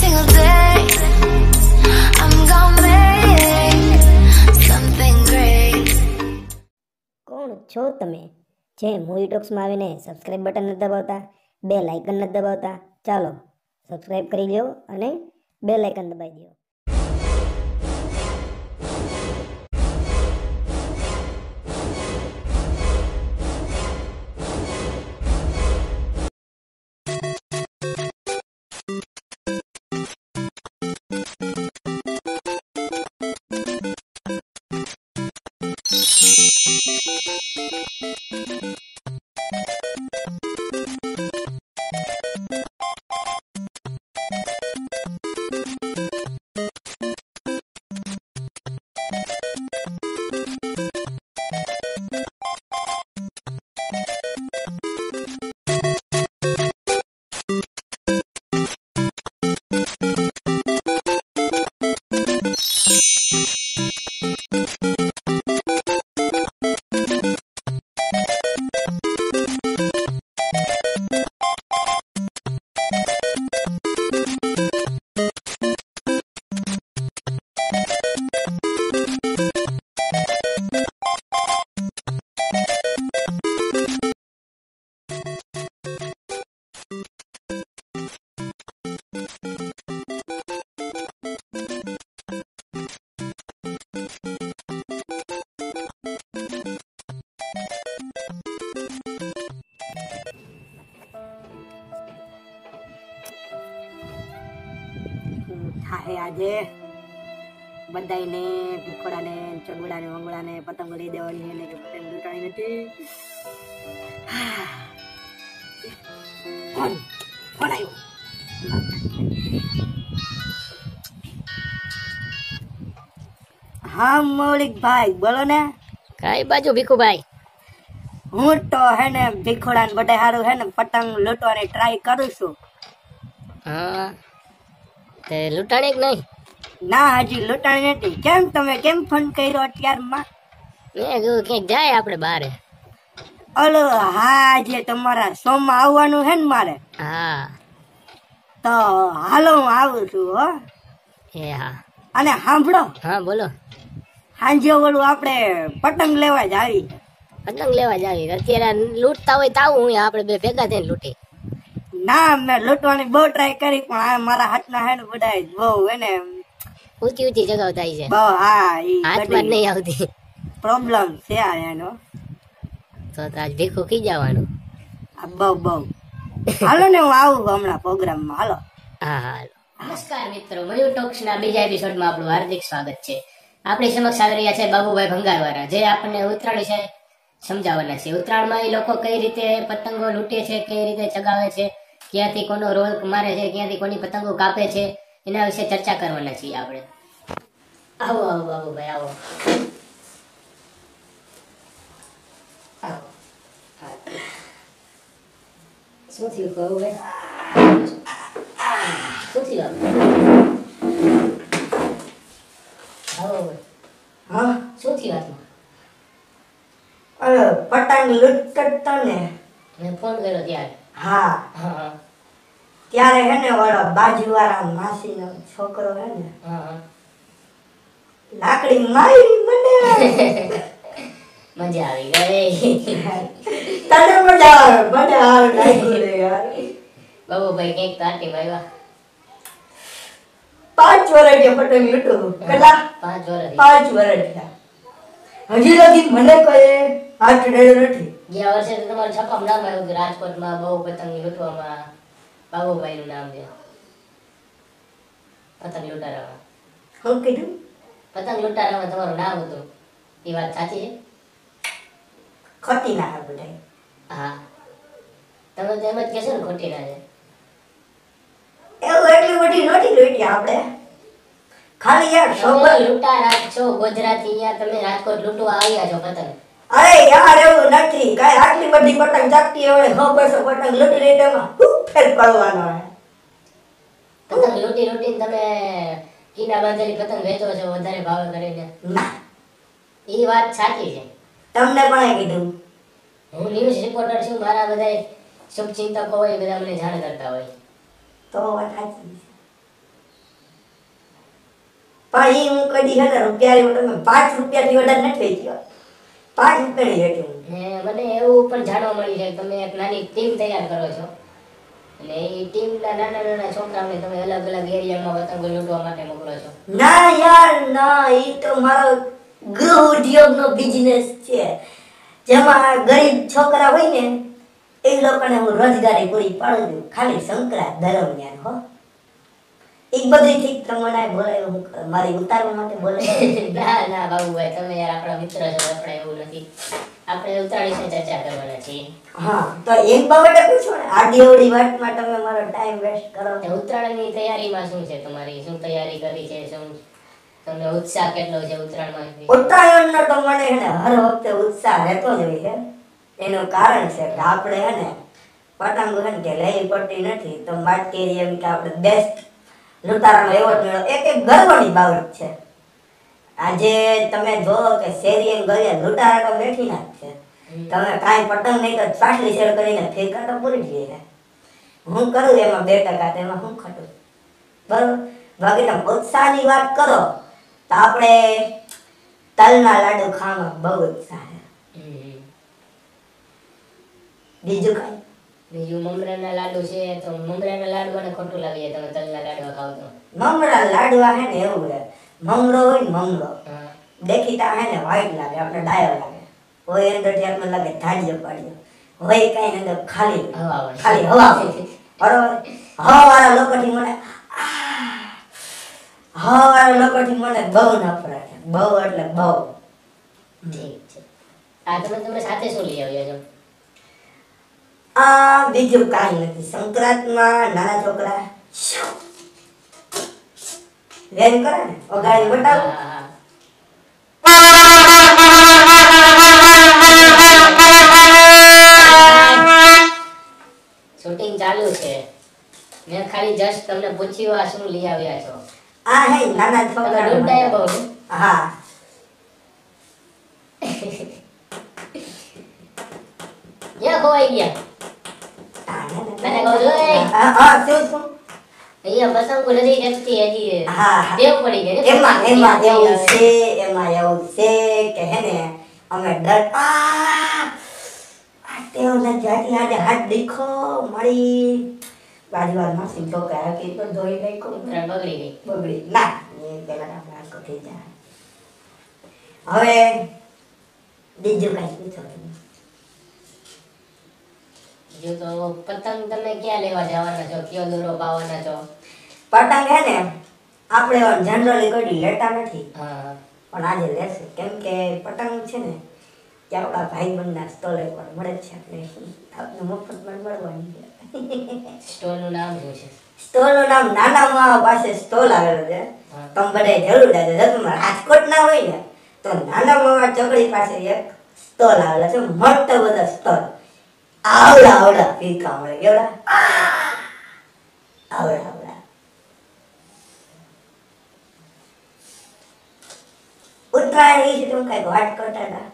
single day. I'm gonna make something great. કોણ છો તમે જે મૂવી ટોક્સમાં આવીને સબસ્ક્રાઇબ બટન નથી દબાવતા, બેલ આઇકન નથી દબાવતા? ચાલો સબસ્ક્રાઇબ કરી લો અને બેલ આઇકન દબાવી દો. થાય આજે બધાને ભીખોડાને ચગોડાને વંગોડાને પતંગો લઈ દેવાની છે ને કે પતંગ લૂંટાણી નથી. કોણ આવ્યું? હા મૌલિકભાઈ બોલો ને. કઈ બાજુ ભીખુભાઈ? હું તો હે ને ભીખોડાને બધા હારું હે ને પતંગ લૂંટવાની ટ્રાય કરું છું. હા તે લૂંટાણી કે નહીં? ના હજી લૂંટાણી નથી. કેમ તમે કેમ ફોન કર્યો અત્યારમાં? મેં કીધું ક્યાંક જાય આપણે બારે. ઓલો હા આજે તમારા શોમાં આવવાનું હે ને મારે. હા તો હાલો હું આવું છું હો. એ હા. અને સાંભળો, હા બોલો. સાંજે ઓલું આપણે પતંગ લેવા જ આવી. પતંગ લેવા જ આવી. અત્યારે લૂંટતા હોય તો આવું, હું આપણે બે ભેગા થઈને લૂંટી. ના મેં લૂંટવાની બહુ ટ્રાય કરી પણ આ મારા હાથના હે ને બધા બહુ એને ઊંચી ઊંચી જગાવ થાય છે. બહુ હા ઈ હાથમાં જ નહીં આવતી. પ્રોબ્લેમ છે આ એનો. તો આજ ભીખું ખી જવાનું. આ બહુ હાલો ને હું આવું હમણાં પ્રોગ્રામમાં. હાલો. હા હા. નમસ્કાર મિત્રો, મયુર ટોક્સના બીજા એપિસોડમાં આપણું હાર્દિક સ્વાગત છે. આપણી સમક્ષ આવી રહ્યા છે બાબુભાઈ ભંગારવાળા, જે આપણને ઉત્તરાયણ વિશે સમજાવવાના છે. ઉત્તરાયણમાં એ લોકો કઈ રીતે પતંગો લૂંટે છે, કઈ રીતે ચગાવે છે, ક્યાંથી કોનો રોલ મારે છે, ક્યાંથી કોની પતંગો કાપે છે, એના વિશે ચર્ચા કરવાના છીએ આપણે. આવો આવો બાબુભાઈ આવો. શું થયું બાબુભાઈ? શું થયું? હા શું થયું હાથમાં? અરે પતંગ લૂંટતો ને મેં ફોન કર્યો ત્યારે. હા હા ત્યારે હે ને ઓલો બાજુવાળા માસીનો છોકરો હે ને હા. લાકડી મારી મને. મજા આવી ગઈ. તને મજા આવે? મજા આવે લાગ્યું રે યાર. બાબુભાઈ કંઈક તાટી આવ્યા. 5 વર્ષ પતંગ લૂંટું. કેટલા? 5 વર્ષ. 5 વર્ષ થયા. હજી લગી મને કોઈ હાથ ડેડો નથી. ગયા વર્ષે તો તમારું છપામ નામ આવ્યું કે રાજકોટમાં બહુ પતંગ લૂંટવામાં બાબુભાઈનું નામ છે. પતંગ લૂંટારામાં. શું કીધું? પતંગ લૂંટારામાં તમારું નામ હતું. એ વાત સાચી છે? ખોટી ના બધા. હા. તમે તો એમ જ કહેશો ને ખોટી ના છે. એવું એટલી બધી નહોતી લૂંટી આપણે. ખાલી યાર તમે સોબર લૂંટારા છો ગુજરાતી, અહીંયા તમે રાજકોટ લૂંટવા આવ્યા છો પતંગ. અરે યાર એવું નથી. કાઈ આટલી બધી પતંગ ચાકતી હોય 100 પતંગ લૂંટી લઈ તેમાં શું ફેર પડવાનો હે? પતંગ લૂંટી લૂંટીને તમે કીના બાંધેલી પતંગ વેચો છો વધારે ભાવે કરીને. ના એ વાત સાચી છે. તમને પણ કીધું. હું ન્યૂઝ રિપોર્ટર છું, મારા બધા શુભચિંતકો હોય બધા મને જાણ કરતા હોય. તો વાત સાચી છે. પણ ઈ હું કદી હે ને રૂપિયાની તમે 5 રૂપિયાથી વધારે નથી વેચી 5 રૂપિયાની વેચી હું. મને એવું પણ જાણવા મળ્યું છે કે તમે એક નાની ટીમ તૈયાર કરો છો અને એ ટીમના નાના નાના છોકરાઓને તમે અલગ અલગ એરિયામાં પતંગો લૂંટવા માટે મોકલો છો. ના યાર ના, ઈ તો મારો ગૃહ ઉદ્યોગનો બિઝનેસ છે જેમાં ગરીબ છોકરા હોય ને એ લોકોને હું રોજગારી પૂરી પાડું છું ખાલી સંક્રાંત દરમિયાન હો. ઈ બધી ઠીક તમને બોલાય હું મારી ઉતારવા માટે બોલાય. ના ના બાબુભાઈ તમે યાર આપણા મિત્ર છો, આપણે એવું નથી. આપણે ઉતાળી છે ચર્ચા કરવાના છીએ. હા તો એક બાબતે પૂછો ને આડી અવળી વાતમાં તમે મારો ટાઈમ વેસ્ટ કરો. ઉત્તરાયણની તૈયારીમાં શું છે તમારી? શું તૈયારી કરી છે? શું તમને ઉત્સાહ કેટલો છે ઉત્તરાયણમાં? ઉત્તરાયણનો તો મને હે ને હર વખતે ઉત્સાહ રહેતો જ હોય છે. એનું કારણ છે કે આપણે હે ને પતંગ હે ને કે લઈ પડતી નથી તો બાકી એમ કે આપણે બેસ્ટ લૂંટારાનો એવોર્ડ મેળવો એક ગર્વની બાબત છે. આજે તમે જો કે શેરીએ ગળે લૂંટારા તો બેઠી ના છે. તમે કાંઈ પતંગ નહીં તો પાટલી શેર કરીને ફેંકા તો પૂરી જઈએ. હું કરું એમાં 2% એમાં હું ખટું બરોબર. બાકી તમે ઉત્સાહની વાત કરો તો આપણે તલના લાડુ ખાવામાં બહુ ઉત્સાહ છે. બીજું કઈ? બીજું મમરાના લાડુ છે તો મમરાના લાડવાને ખોટું લાગે તમે તલના લાડવા ખાવ તો? મમરા લાડવા હે ને એવું છે મમરો હોય ને મમરો દેખીતા હે ને વ્હાઈટ લાગે આપણે ડાયો લાગે હોય અંદરથી આપણે લાગે ધાડિયો પાડ્યો હોય કઈ અંદર ખાલી હવા બરોબર. હવાવાળા લોકોથી મને બહુ નફરત છે. બહુ એટલે બહુ. ઠીક છે. આ તમે સાથે શું લઈ આવ્યા છો? બીજું કાંઈ નથી. સંક્રાંતમાં નાના છોકરા વેન કરે ને ઓગાળી બતાવો. શૂટિંગ ચાલુ છે. મેં ખાલી જસ્ટ તમને પૂછ્યું આ શું લઈ આવ્યા છો. આ હે નાના છોકરા લૂંટાયા બહુ. હા ક્યાં ખોવાઈ ગયા? મને કહો છો શું અહીંયા પતંગો નથી જગતી હજી. હા ટેવ પડી ગઈ. એમાં એવું છે કે હે ને અમે ડર ટેવ નથી જાતી. આજે હાથ દેખો મારી બાજુવાળ માસી ઠોકાય કે તો ધોઈ નાખો બગડી ના એ પેલા આપણે આખો થઈ જાય. હવે બીજું કઈ પૂછો? જો તો પતંગ તમે ક્યાં લેવા જવાના છો? કયો દોરો પાવાના છો? પતંગ હે ને આપણે જનરલી કોઈ લેતા નથી પણ આજે લેશે કેમ કે પતંગ છે ને કે આપણા ભાઈબંધના સ્ટોલે પર મળે છે આપણે મફતમાં મળવાની છે. સ્ટોલનું નામ શું છે? સ્ટોલનું નામ નાના મામા પાસે સ્ટોલ આવેલો છે. તમે બધા જરૂર જાજો. જો તમે રાજકોટ ના હોય ને તો નાના મામા ચોકડી પાસે એક સ્ટોલ આવેલો છે. મોટો બધો સ્ટોલ આવડા પીકા મળે કેવડા આવડા ઉત્તરાયણ વિશે તમે કઈક વાત કરતા હતા.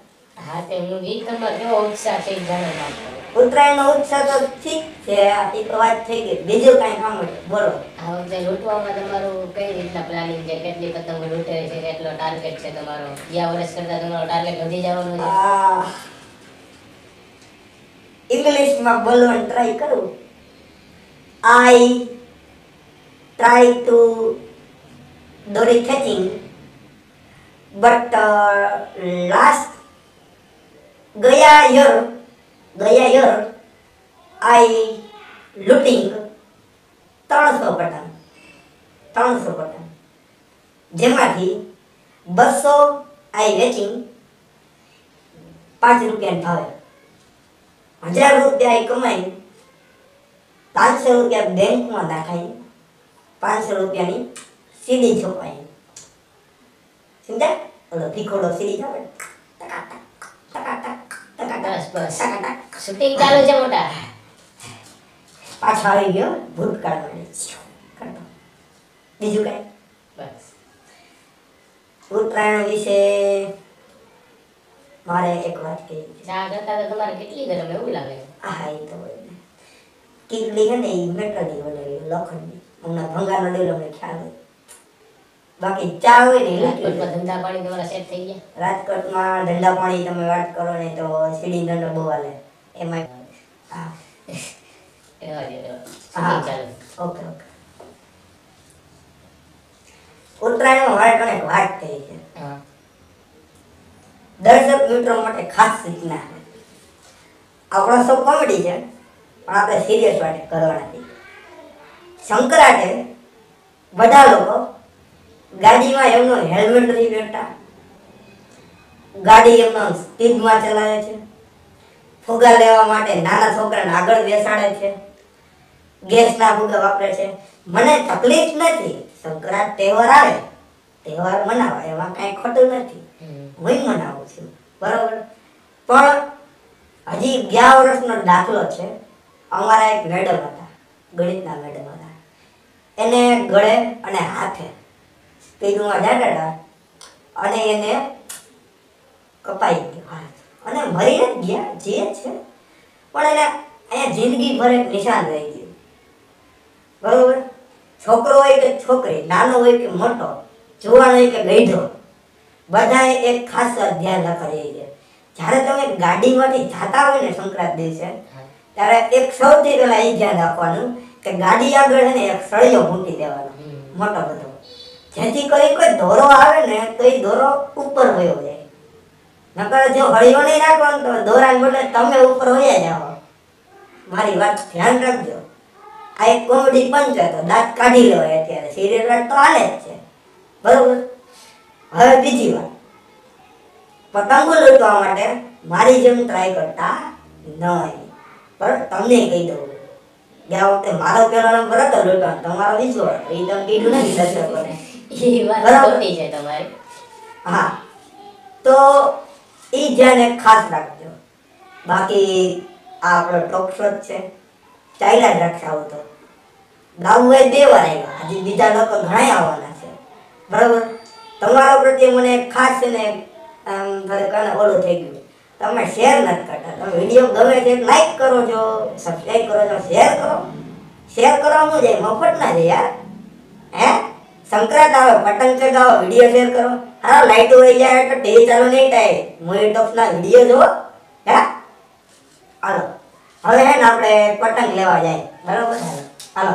હા તે હું ઈ તમારો કેવો ઉત્સાહ છે જાણવા માંગતો. ઉત્તરાયણનો ઉત્સાહ તો ઠીક છે એ તો વાત થઈ ગઈ. બીજું કઈ સાંભળો બોલો. આ વખતે લૂંટવામાં તમારું કઈ રીતના પ્લાનિંગ છે? કેટલી પતંગો લૂંટે છે? કેટલો ટાર્ગેટ છે તમારો? ગયા વર્ષ કરતા તમારો ટાર્ગેટ વધી જવાનો છે? ઇંગ્લિશમાં બોલવાનું ટ્રાય કરું. આઈ ટ્રાય ટુ દોરી ખેંચિંગ બટ લાસ્ટ ગયા યર આઈ લૂટિંગ 300 પતંગ જેમાંથી 200 આઈ વેચિંગ 5 રૂપિયાની ભાવે 1000 રૂપિયા કમાઈ 500 રૂપિયા બેંકમાં નાખાઈ 500 રૂપિયાની સીડી છોપાઈ. સમજ્યા? ઓલો ભીખોડો સીડી આવે બસ શૂટિંગ ચાલુ છે મોટા. પાછો આવી ગયો ભૂતકાળ માટે. બીજું કઈ? બસ ઉત્તરાયણ વિશે મારે એક વાત કહી. ચા કરતા તો તમારે કેટલી ગરમ એવું લાગે? હા એ તો કેટલી હે ને એ મેટલની બનેલી લોખંડની. હમણાં ભંગારનો ડેલો મને ખ્યાલ હોય. બાકી ચા હોય ને એ રાજકોટમાં ધંધા પાણી તમારા સેટ થઈ ગયા? રાજકોટમાં ધંધા પાણી તમે વાત કરો ને તો સીડી ધંધો બહુ હાલે એમાં. હા એવા જ એવા. હા ચાલો. Okay okay. ઉત્તરાયણમાં મારે તને એક વાત કહી છે. હા. દર્શક મિત્રો માટે ખાસ સૂચના છે. આપણો સૌ કોમેડી છે પણ આપણે સિરિયસ વાત કરવાના છે. સંક્રાંતે બધા લોકો ગાડીમાં એમનો હેલ્મેટ નથી પહેરતા, ગાડી એમનો સ્પીડમાં ચલાવે છે, ફુગા લેવા માટે નાના છોકરાને આગળ બેસાડે છે, ગેસના ફુગા વાપરે છે. મને તકલીફ નથી, સંક્રાંત તહેવાર આવે તહેવાર મનાવા એમાં કાંઈ ખોટું નથી, હું મનાવું છું બરોબર. પણ હજી 11 વર્ષનો દાખલો છે. અમારા એક મેડમ હતા, ગણિતના મેડમ હતા, એને ગળે અને હાથે સ્પીડમાં જતા હતા અને એને કપાઈ ગયો હાથ અને મરી જ ગયા જે છે, પણ એને અહીંયા જિંદગી ભર એક નિશાન રહી ગયું બરોબર. છોકરો હોય કે છોકરી, નાનો હોય કે મોટો, જુવાન હોય કે ગઈઢો, બધાએ એક ખાસ ધ્યાન રાખવા છે. જ્યારે તમે ગાડીમાંથી જતા હોય ને સંક્રાંત દિવસે, ત્યારે એક સૌથી પહેલા એ ધ્યાન રાખવાનું કે ગાડી આગળ છે ને એક સળિયો મૂકી દેવાનો મોટો બધો, જેથી કરી કોઈ દોરો આવે ને તો એ દોરો ઉપર વયો જાય. નકર જો હળિયો નહીં રાખવાનો તો દોરાને બદલે તમે ઉપર વયા જાઓ. મારી વાત ધ્યાન રાખજો. આ એક કોમેડી પંચ હતો, દાંત કાઢી લેવાય અત્યારે, સિરિયલ વાત તો હાલે જ છે બરોબર. હવે બીજી વાત, પતંગો લૂંટવા માટે મારી જેમ ટ્રાય કરતા નહીં. પણ તમને કહી દઉં, ગયા વખતે મારો પેલો નંબર હતો લૂંટવાનો, તમારો બીજો હતો, એ તમે કીધું નથી દર્શકોને. એ વાત ખોટી છે તમારી. હા તો એ ધ્યાન એક ખાસ રાખજો. બાકી આ આપણો ટોક શો છે, ચાલ્યા જ રાખશે. આવું તો ગાવું એ 2 વાર આવ્યા, હજી બીજા લોકો ઘણા આવવાના છે બરોબર. તમારા પ્રત્યે મને ખાસ છે ને ઓલું થઈ ગયું, તમે શેર નથી કરતા. તમે વિડીયો ગમે છે લાઈક કરો છો, સબસ્ક્રાઈબ કરો છો, શેર કરો. શેર કરવાનું જાય, મફત ના જાય યાર. હે સંક્રાંત આવે, પતંગ ચગાવો, વિડીયો શેર કરો. હા લાઈટ વહી જાય એટલે ટીવી ચાલુ નહીં થાય, મૂવી ટોક્સના વિડીયો જુઓ. હે હાલો હવે હે ને આપણે પતંગ લેવા જાય બરોબર. હાલો